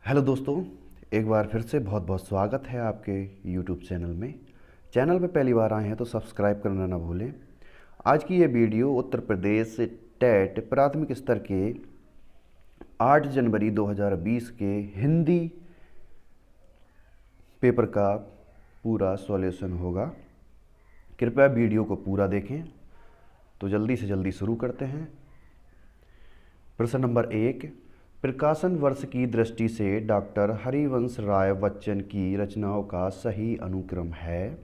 Hello दोस्तों, एक बार फिर से बहुत बहुत स्वागत है आपके यूट्यूब चैनल में। चैनल पे पहली बार आए हैं तो सब्सक्राइब करना ना भूलें। आज की ये वीडियो उत्तर प्रदेश टेट प्राथमिक स्तर के 8 जनवरी 2020 के हिंदी पेपर का पूरा सॉल्यूशन होगा। कृपया वीडियो को पूरा देखें। तो जल्दी से जल्दी शुरू करते हैं। प्रश्न नंबर 1, प्रकाशन वर्ष की दृष्टि से डॉक्टर हरिवंश राय बच्चन की रचनाओं का सही अनुक्रम है।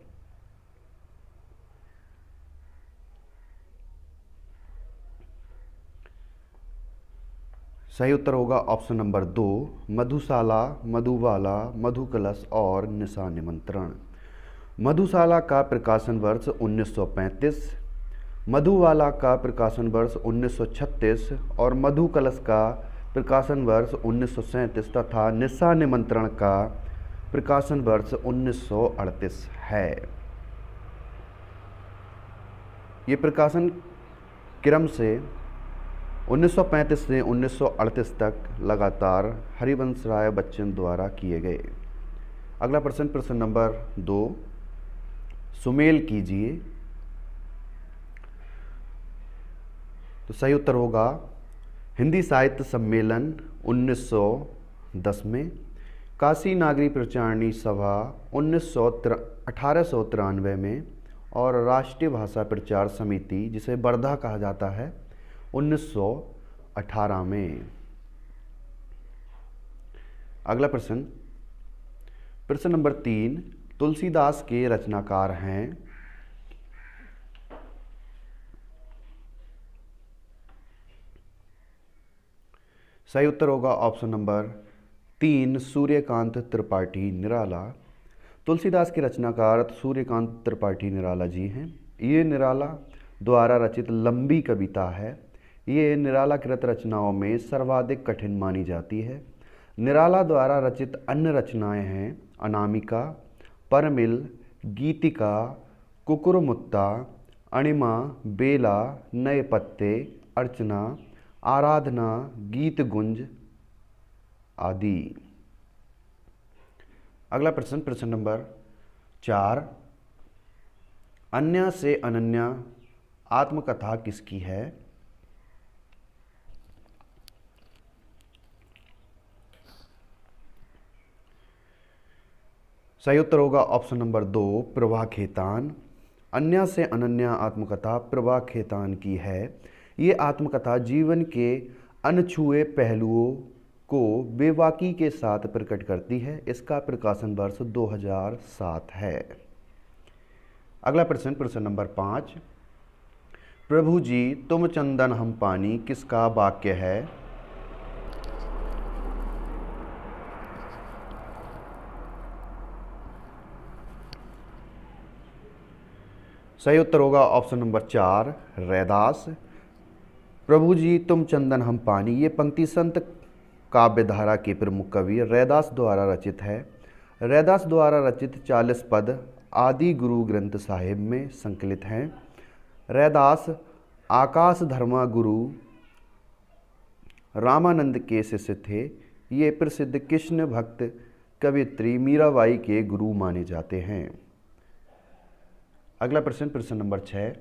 सही उत्तर होगा ऑप्शन नंबर 2, मधुशाला, मधुबाला, मधुकलश और निशा निमंत्रण। मधुशाला का प्रकाशन वर्ष 1935, मधुबाला का प्रकाशन वर्ष 1936 और मधुकलश का प्रकाशन वर्ष 1937 तथा निशा निमंत्रण का प्रकाशन वर्ष 1938 है। ये प्रकाशन क्रम से 1935 से 1938 तक लगातार हरिवंश राय बच्चन द्वारा किए गए। अगला प्रश्न, प्रश्न नंबर 2, सुमेल कीजिए। तो सही उत्तर होगा हिंदी साहित्य सम्मेलन 1910 में, काशी नागरी प्रचारणी सभा 1893 में और राष्ट्रीय भाषा प्रचार समिति, जिसे वर्धा कहा जाता है, 1918 में। अगला प्रश्न, प्रश्न नंबर 3, तुलसीदास के रचनाकार हैं। सही उत्तर होगा ऑप्शन नंबर 3, सूर्यकांत त्रिपाठी निराला। तुलसीदास के रचनाकार सूर्यकांत त्रिपाठी निराला जी हैं। ये निराला द्वारा रचित लंबी कविता है। ये निराला कृत रचनाओं में सर्वाधिक कठिन मानी जाती है। निराला द्वारा रचित अन्य रचनाएं हैं अनामिका, परमिल, गीतिका, कुकुरमुत्ता, अणिमा, बेला, नए पत्ते, अर्चना, आराधना, गीत गुंज आदि। अगला प्रश्न, प्रश्न नंबर 4, अन्य से अनन्या आत्मकथा किसकी है। सही उत्तर होगा ऑप्शन नंबर 2, प्रभा खेतान। अन्य से अनन्या आत्मकथा प्रभा खेतान की है। ये आत्मकथा जीवन के अनछुए पहलुओं को बेबाकी के साथ प्रकट करती है। इसका प्रकाशन वर्ष 2007 है। अगला प्रश्न, प्रश्न नंबर 5, प्रभु जी तुम चंदन हम पानी किसका वाक्य है। सही उत्तर होगा ऑप्शन नंबर 4, रैदास। प्रभु जी तुम चंदन हम पानी, ये पंक्ति संत काव्यधारा के प्रमुख कवि रैदास द्वारा रचित है। रैदास द्वारा रचित 40 पद आदि गुरु ग्रंथ साहिब में संकलित हैं। रैदास आकाश धर्मा गुरु रामानंद के शिष्य थे। ये प्रसिद्ध कृष्ण भक्त कवियत्री मीराबाई के गुरु माने जाते हैं। अगला प्रश्न, प्रश्न नंबर 6,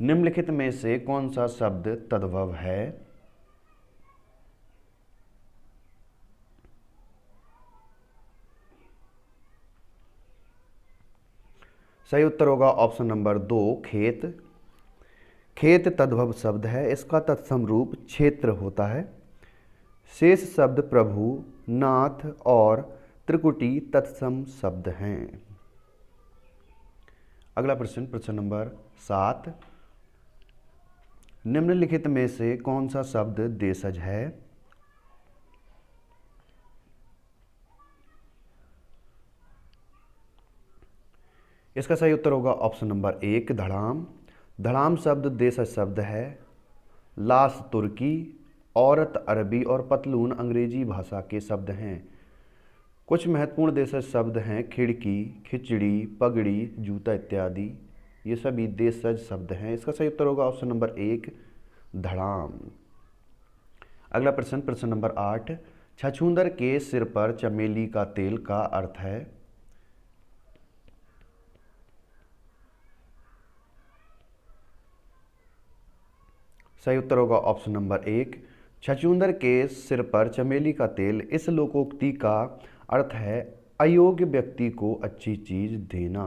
निम्नलिखित में से कौन सा शब्द तद्भव है। सही उत्तर होगा ऑप्शन नंबर 2, खेत। खेत तद्भव शब्द है। इसका तत्सम रूप क्षेत्र होता है। शेष शब्द प्रभु, नाथ और त्रिकुटी तत्सम शब्द हैं। अगला प्रश्न, प्रश्न नंबर 7, निम्नलिखित में से कौन सा शब्द देशज है। इसका सही उत्तर होगा ऑप्शन नंबर 1, धड़ाम। धड़ाम शब्द देशज शब्द है। लाश तुर्की, औरत अरबी और पतलून अंग्रेजी भाषा के शब्द हैं। कुछ महत्वपूर्ण देशज शब्द हैं खिड़की, खिचड़ी, पगड़ी, जूता इत्यादि। ये सभी देशज शब्द हैं। इसका सही उत्तर होगा ऑप्शन नंबर 1, धड़ाम। अगला प्रश्न, प्रश्न नंबर 8, छछूंदर के सिर पर चमेली का तेल का अर्थ है। सही उत्तर होगा ऑप्शन नंबर 1, छछूंदर के सिर पर चमेली का तेल। इस लोकोक्ति का अर्थ है अयोग्य व्यक्ति को अच्छी चीज देना।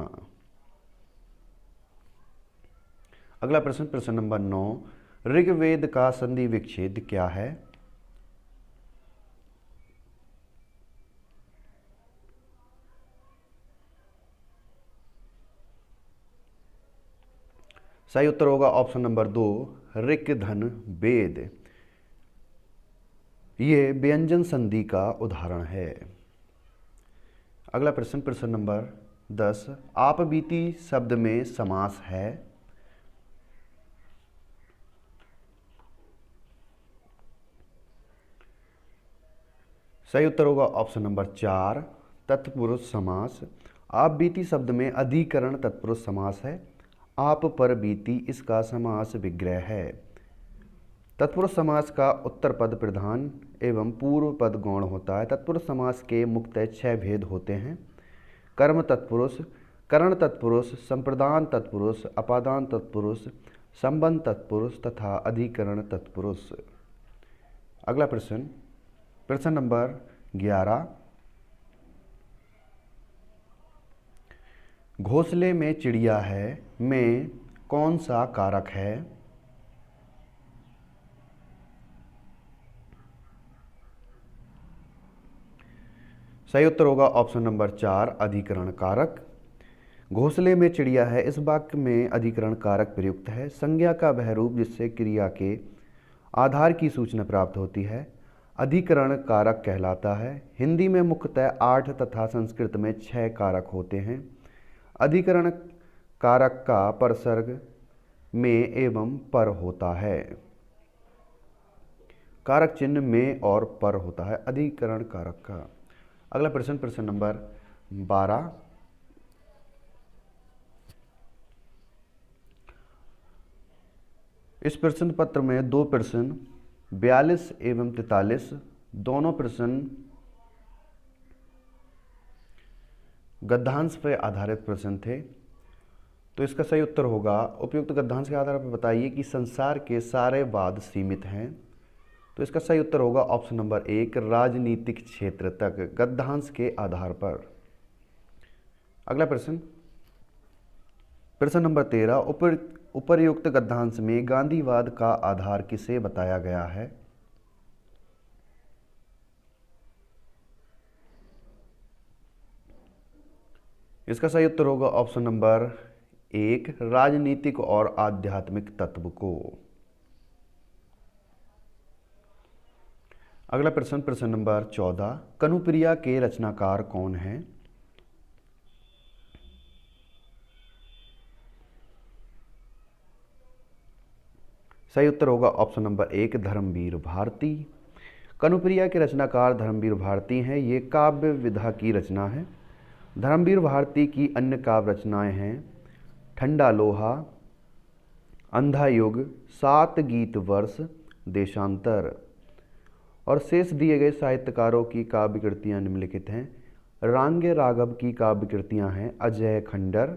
अगला प्रश्न, प्रश्न नंबर 9, ऋग्वेद का संधि विच्छेद क्या है? सही उत्तर होगा ऑप्शन नंबर 2, ऋक धन वेद। ये व्यंजन संधि का उदाहरण है। अगला प्रश्न, प्रश्न नंबर 10, आप बीती शब्द में समास है। सही उत्तर होगा ऑप्शन नंबर 4, तत्पुरुष समास। आप बीती शब्द में अधिकरण तत्पुरुष समास है। आप पर बीती इसका समास विग्रह है। तत्पुरुष समास का उत्तर पद प्रधान एवं पूर्व पद गौण होता है। तत्पुरुष समास के मुख्यतः 6 भेद होते हैं: कर्म तत्पुरुष, करण तत्पुरुष, संप्रदान तत्पुरुष, अपादान तत्पुरुष, संबंध तत्पुरुष तथा अधिकरण तत्पुरुष। अगला प्रश्न, प्रश्न नंबर 11, घोंसले में चिड़िया है में कौन सा कारक है? सही उत्तर होगा ऑप्शन नंबर 4, अधिकरण कारक। घोंसले में चिड़िया है, इस वाक्य में अधिकरण कारक प्रयुक्त है। संज्ञा का वह रूप जिससे क्रिया के आधार की सूचना प्राप्त होती है अधिकरण कारक कहलाता है। हिंदी में मुख्यतः 8 तथा संस्कृत में 6 कारक होते हैं। अधिकरण कारक का परसर्ग में एवं पर होता है। कारक चिन्ह में और पर होता है अधिकरण कारक का। अगला प्रश्न, प्रश्न नंबर 12, इस प्रश्न पत्र में 2 प्रश्न 42 एवं 43 दोनों प्रश्न गद्यांश पर आधारित प्रश्न थे। तो इसका सही उत्तर होगा, उपयुक्त गद्यांश के आधार पर बताइए कि संसार के सारे वाद सीमित हैं। तो इसका सही उत्तर होगा ऑप्शन नंबर 1, राजनीतिक क्षेत्र तक, गद्यांश के आधार पर। अगला प्रश्न, प्रश्न नंबर 13, उपर्युक्त गद्यांश में गांधीवाद का आधार किसे बताया गया है? इसका सही उत्तर होगा ऑप्शन नंबर 1, राजनीतिक और आध्यात्मिक तत्व को। अगला प्रश्न, प्रश्न नंबर 14, कनुप्रिया के रचनाकार कौन हैं? सही उत्तर होगा ऑप्शन नंबर 1, धर्मवीर भारती। कनुप्रिया के रचनाकार धर्मवीर भारती हैं। ये काव्य विधा की रचना है। धर्मवीर भारती की अन्य काव्य रचनाएं हैं ठंडा लोहा, अंधा युग, 7 गीत वर्ष, देशांतर। और शेष दिए गए साहित्यकारों की काव्य कृतियाँ निम्नलिखित हैं। रांगे राघव की काव्य कृतियाँ हैं अजय खंडर,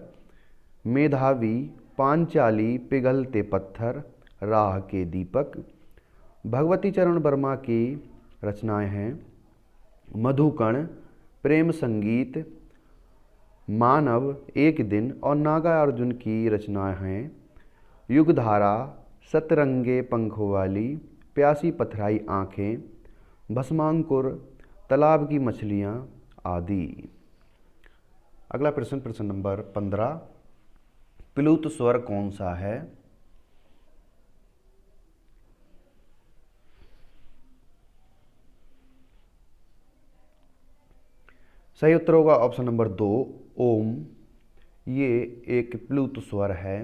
मेधावी, पांचाली, पिघलते पत्थर, राह के दीपक। भगवती चरण वर्मा की रचनाएं हैं मधुकण, प्रेम संगीत, मानव, एक दिन। और नागार्जुन की रचनाएं हैं युगधारा, सतरंगे पंखों वाली, प्यासी पथराई आँखें, भस्मांकुर, तालाब की मछलियाँ आदि। अगला प्रश्न, प्रश्न नंबर 15, प्लुत स्वर कौन सा है? सही उत्तर होगा ऑप्शन नंबर 2, ओम। ये एक प्लुत स्वर है।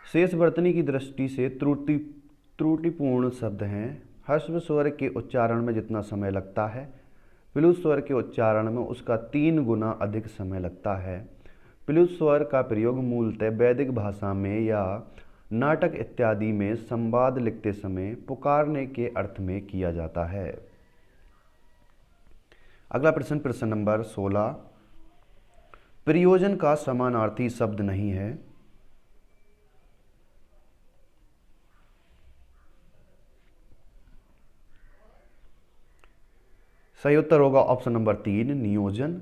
शेष वर्तनी की दृष्टि से त्रुटिपूर्ण शब्द हैं। ह्रस्व स्वर के उच्चारण में जितना समय लगता है प्लुत स्वर के उच्चारण में उसका 3 गुना अधिक समय लगता है। प्लुत स्वर का प्रयोग मूलतः वैदिक भाषा में या नाटक इत्यादि में संवाद लिखते समय पुकारने के अर्थ में किया जाता है। अगला प्रश्न, प्रश्न नंबर 16, प्रयोजन का समानार्थी शब्द नहीं है। सही उत्तर होगा ऑप्शन नंबर 3, नियोजन।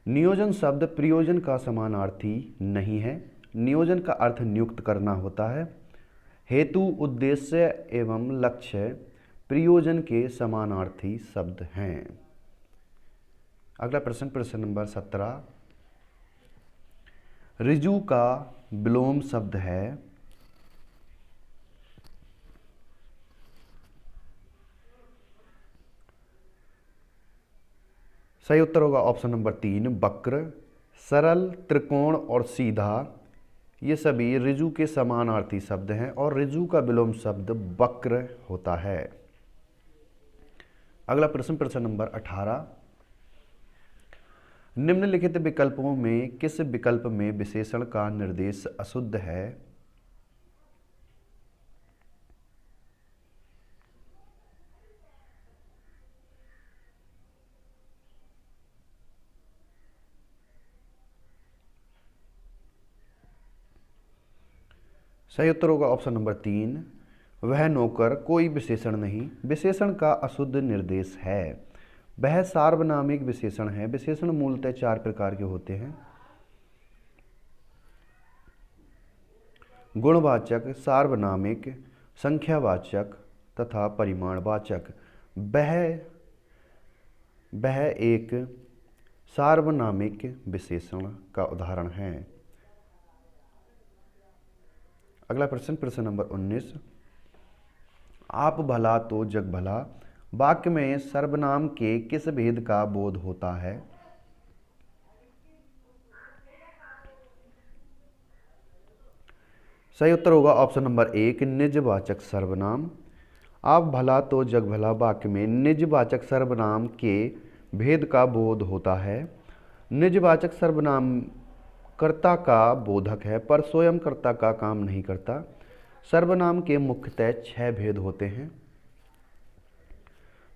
नियोजन शब्द प्रयोजन का समानार्थी नहीं है। नियोजन का अर्थ नियुक्त करना होता है। हेतु, उद्देश्य एवं लक्ष्य प्रयोजन के समानार्थी शब्द हैं। अगला प्रश्न, प्रश्न नंबर 17, ऋजु का विलोम शब्द है। सही उत्तर होगा ऑप्शन नंबर 3, वक्र। सरल, त्रिकोण और सीधा ये सभी ऋजु के समानार्थी शब्द हैं और ऋजु का विलोम शब्द वक्र होता है। अगला प्रश्न, प्रश्न नंबर 18, निम्नलिखित विकल्पों में किस विकल्प में विशेषण का निर्देश अशुद्ध है। सही उत्तर होगा ऑप्शन नंबर 3, वह नौकर कोई विशेषण नहीं। विशेषण का अशुद्ध निर्देश है। वह सार्वनामिक विशेषण है। विशेषण मूलतः 4 प्रकार के होते हैं, गुणवाचक, सार्वनामिक, संख्यावाचक तथा परिमाणवाचक। वह एक सार्वनामिक विशेषण का उदाहरण है। अगला प्रश्न, प्रश्न नंबर 19, आप भला तो जग भला वाक्य में सर्वनाम के किस भेद का बोध होता है। सही उत्तर होगा ऑप्शन नंबर 1, निजवाचक सर्वनाम। आप भला तो जग भला वाक्य में निजवाचक सर्वनाम के भेद का बोध होता है। निजवाचक सर्वनाम कर्ता का बोधक है पर स्वयं कर्ता का काम नहीं करता। सर्वनाम के मुख्यतः 6 भेद होते हैं,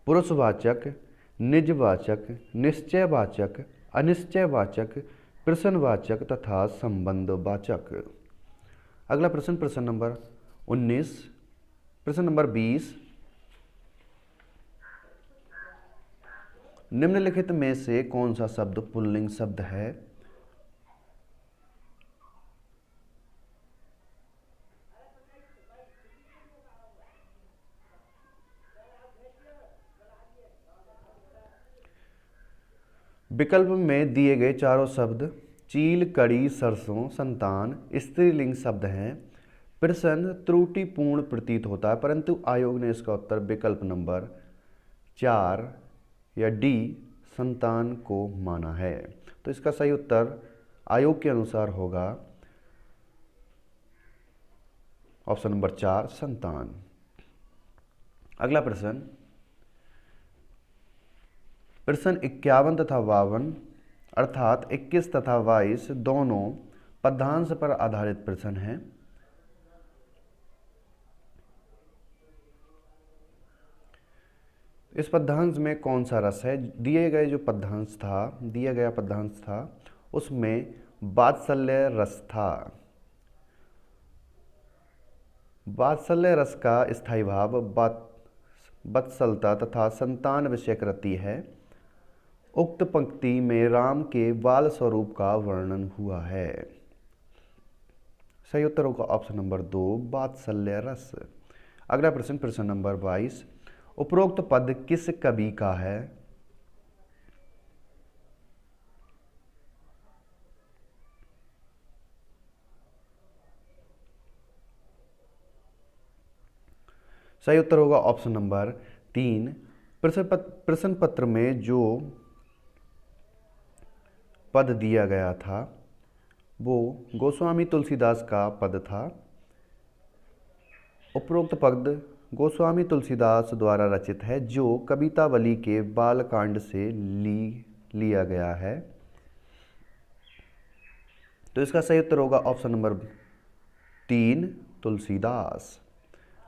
पुरुषवाचक, निजवाचक, निश्चयवाचक, अनिश्चयवाचक, प्रश्नवाचक तथा संबंधवाचक। अगला प्रश्न, प्रश्न नंबर 19, प्रश्न नंबर 20, निम्नलिखित में से कौन सा शब्द पुल्लिंग शब्द है। विकल्प में दिए गए चारों शब्द चील, कड़ी, सरसों, संतान स्त्रीलिंग शब्द हैं। प्रश्न त्रुटिपूर्ण प्रतीत होता है परंतु आयोग ने इसका उत्तर विकल्प नंबर 4 या डी संतान को माना है। तो इसका सही उत्तर आयोग के अनुसार होगा ऑप्शन नंबर 4, संतान। अगला प्रश्न, प्रश्न 51 तथा 52 अर्थात 21 तथा 22 दोनों पद्यांश पर आधारित प्रश्न हैं। इस पद्यांश में कौन सा रस है। दिया गया पद्यांश था उसमें वात्सल्य रस था। वात्सल्य रस का स्थायी भाव वत्सलता तथा संतान विषयक रति है। उक्त पंक्ति में राम के बाल स्वरूप का वर्णन हुआ है। सही उत्तर होगा ऑप्शन नंबर 2, वात्सल्य रस। अगला प्रश्न, प्रश्न नंबर 22, उपरोक्त पद किस कवि का है। सही उत्तर होगा ऑप्शन नंबर 3, प्रश्न पत्र में जो पद दिया गया था वो गोस्वामी तुलसीदास का पद था। उपरोक्त पद गोस्वामी तुलसीदास द्वारा रचित है जो कवितावली के बालकांड से लिया गया है। तो इसका सही उत्तर होगा ऑप्शन नंबर 3, तुलसीदास।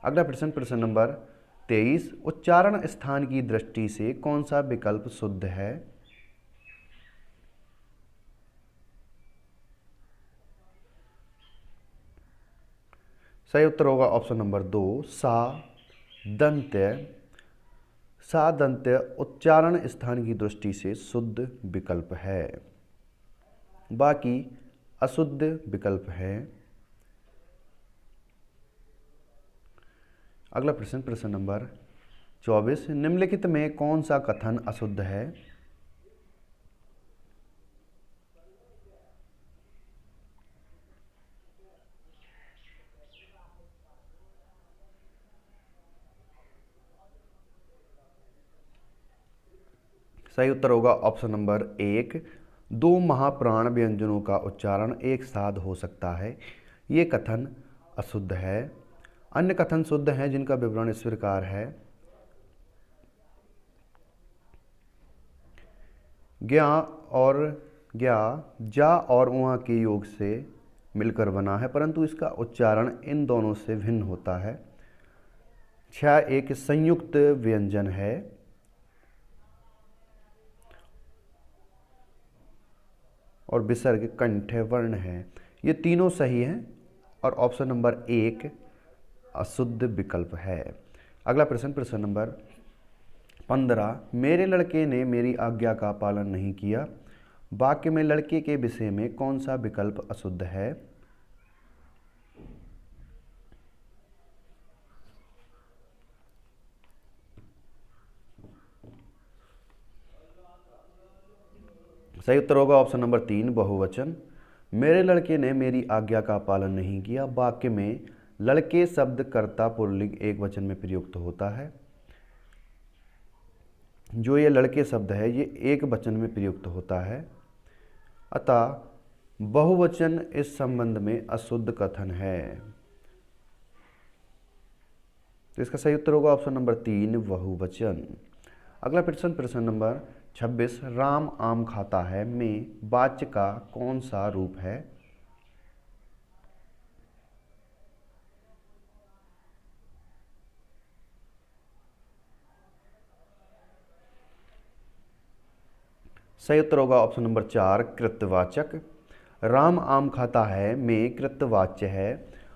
अगला प्रश्न, प्रश्न नंबर 23, उच्चारण स्थान की दृष्टि से कौन सा विकल्प शुद्ध है। सही उत्तर होगा ऑप्शन नंबर 2 सा दंत्य। सा दंत्य उच्चारण स्थान की दृष्टि से शुद्ध विकल्प है, बाकी अशुद्ध विकल्प है। अगला प्रश्न, प्रश्न नंबर 24, निम्नलिखित में कौन सा कथन अशुद्ध है? सही उत्तर होगा ऑप्शन नंबर 1, 2 महाप्राण व्यंजनों का उच्चारण एक साथ हो सकता है, ये कथन अशुद्ध है। अन्य कथन शुद्ध हैं जिनका विवरण इस प्रकार है। ज्ञा और ज्ञा जा और वहाँ के योग से मिलकर बना है, परंतु इसका उच्चारण इन दोनों से भिन्न होता है। छ एक संयुक्त व्यंजन है। और विसर्ग कंठ वर्ण है। ये तीनों सही हैं और ऑप्शन नंबर 1 अशुद्ध विकल्प है। अगला प्रश्न, प्रश्न नंबर 15, मेरे लड़के ने मेरी आज्ञा का पालन नहीं किया, वाक्य में लड़के के विषय में कौन सा विकल्प अशुद्ध है? सही उत्तर होगा ऑप्शन नंबर 3 बहुवचन। मेरे लड़के ने मेरी आज्ञा का पालन नहीं किया, वाक्य में लड़के शब्द कर्ता पुल्लिंग एक वचन में प्रयुक्त होता है। जो ये लड़के शब्द है ये एक वचन में प्रयुक्त होता है, अतः बहुवचन इस संबंध में अशुद्ध कथन है। तो इसका सही उत्तर होगा ऑप्शन नंबर 3 बहुवचन। अगला प्रश्न, प्रश्न नंबर 26, राम आम खाता है में वाच्य का कौन सा रूप है? सही उत्तर होगा ऑप्शन नंबर 4 कृत्यवाचक। राम आम खाता है में कृत्यवाच्य है।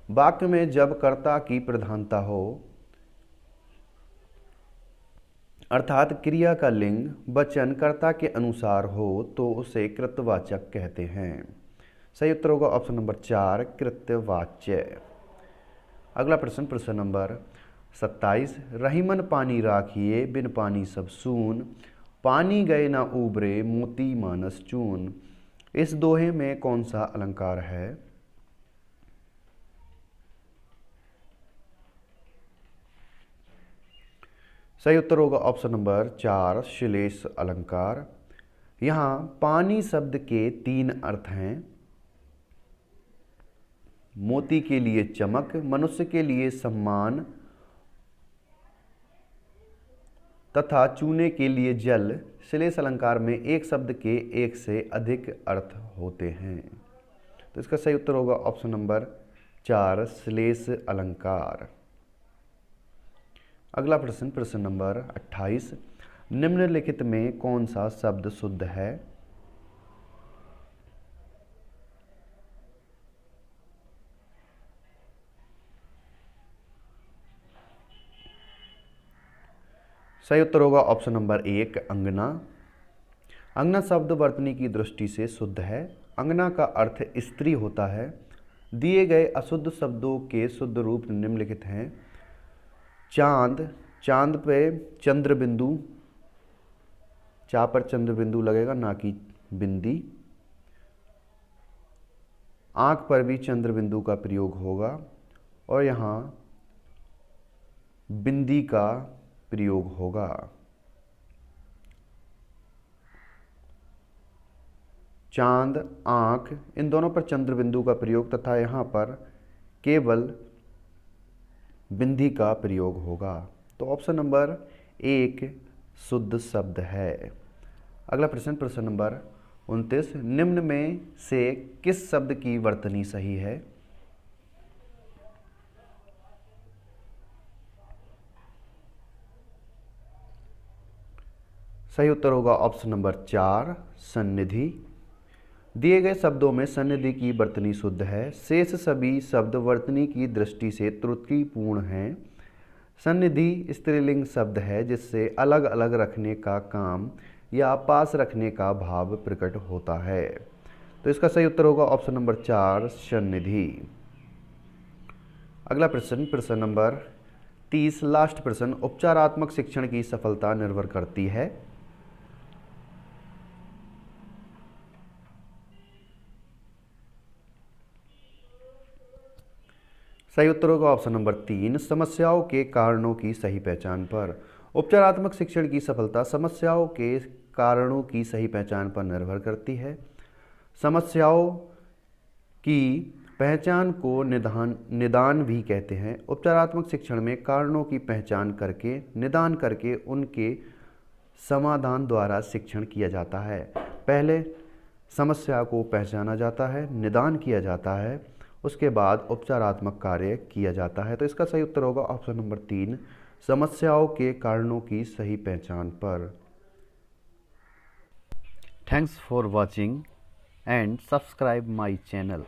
वाक्य में जब कर्ता की प्रधानता हो अर्थात क्रिया का लिंग वचन कर्ता के अनुसार हो तो उसे कृत्यवाचक कहते हैं। सही उत्तर होगा ऑप्शन नंबर 4 कृत्यवाच्य। अगला प्रश्न, प्रश्न नंबर 27, रहीमन पानी राखिए बिन पानी सब सून, पानी गए ना उबरे मोती मानस चून। इस दोहे में कौन सा अलंकार है? सही उत्तर होगा ऑप्शन नंबर 4 श्लेष अलंकार। यहाँ पानी शब्द के 3 अर्थ हैं। मोती के लिए चमक, मनुष्य के लिए सम्मान तथा चूने के लिए जल। श्लेष अलंकार में एक शब्द के एक से अधिक अर्थ होते हैं। तो इसका सही उत्तर होगा ऑप्शन नंबर 4 श्लेष अलंकार। अगला प्रश्न, प्रश्न नंबर 28, निम्नलिखित में कौन सा शब्द शुद्ध है? सही उत्तर होगा ऑप्शन नंबर 1 अंगना। अंगना शब्द वर्तनी की दृष्टि से शुद्ध है। अंगना का अर्थ स्त्री होता है। दिए गए अशुद्ध शब्दों के शुद्ध रूप निम्नलिखित हैं। चांद, चांद पे चंद्र बिंदु, चा पर चंद्र बिंदु लगेगा ना कि बिंदी। आंख पर भी चंद्र बिंदु का प्रयोग होगा और यहाँ बिंदी का प्रयोग होगा। चांद, आंख इन दोनों पर चंद्र बिंदु का प्रयोग तथा यहाँ पर केवल बिंदी का प्रयोग होगा। तो ऑप्शन नंबर 1 शुद्ध शब्द है। अगला प्रश्न, प्रश्न नंबर 29, निम्न में से किस शब्द की वर्तनी सही है? सही उत्तर होगा ऑप्शन नंबर 4 सन्निधि। दिए गए शब्दों में सन्निधि की वर्तनी शुद्ध है, शेष सभी शब्द वर्तनी की दृष्टि से त्रुटिपूर्ण हैं। सन्निधि स्त्रीलिंग शब्द है जिससे अलग अलग रखने का काम या पास रखने का भाव प्रकट होता है। तो इसका सही उत्तर होगा ऑप्शन नंबर 4, सन्निधि। अगला प्रश्न, प्रश्न नंबर 30, लास्ट प्रश्न, उपचारात्मक शिक्षण की सफलता निर्भर करती है। सही उत्तर होगा ऑप्शन नंबर 3, समस्याओं के कारणों की सही पहचान पर। उपचारात्मक शिक्षण की सफलता समस्याओं के कारणों की सही पहचान पर निर्भर करती है। समस्याओं की पहचान को निदान भी कहते हैं। उपचारात्मक शिक्षण में कारणों की पहचान करके, निदान करके उनके समाधान द्वारा शिक्षण किया जाता है। पहले समस्या को पहचाना जाता है, निदान किया जाता है, उसके बाद उपचारात्मक कार्य किया जाता है। तो इसका सही उत्तर होगा ऑप्शन नंबर 3, समस्याओं के कारणों की सही पहचान पर। Thanks for watching and subscribe my channel.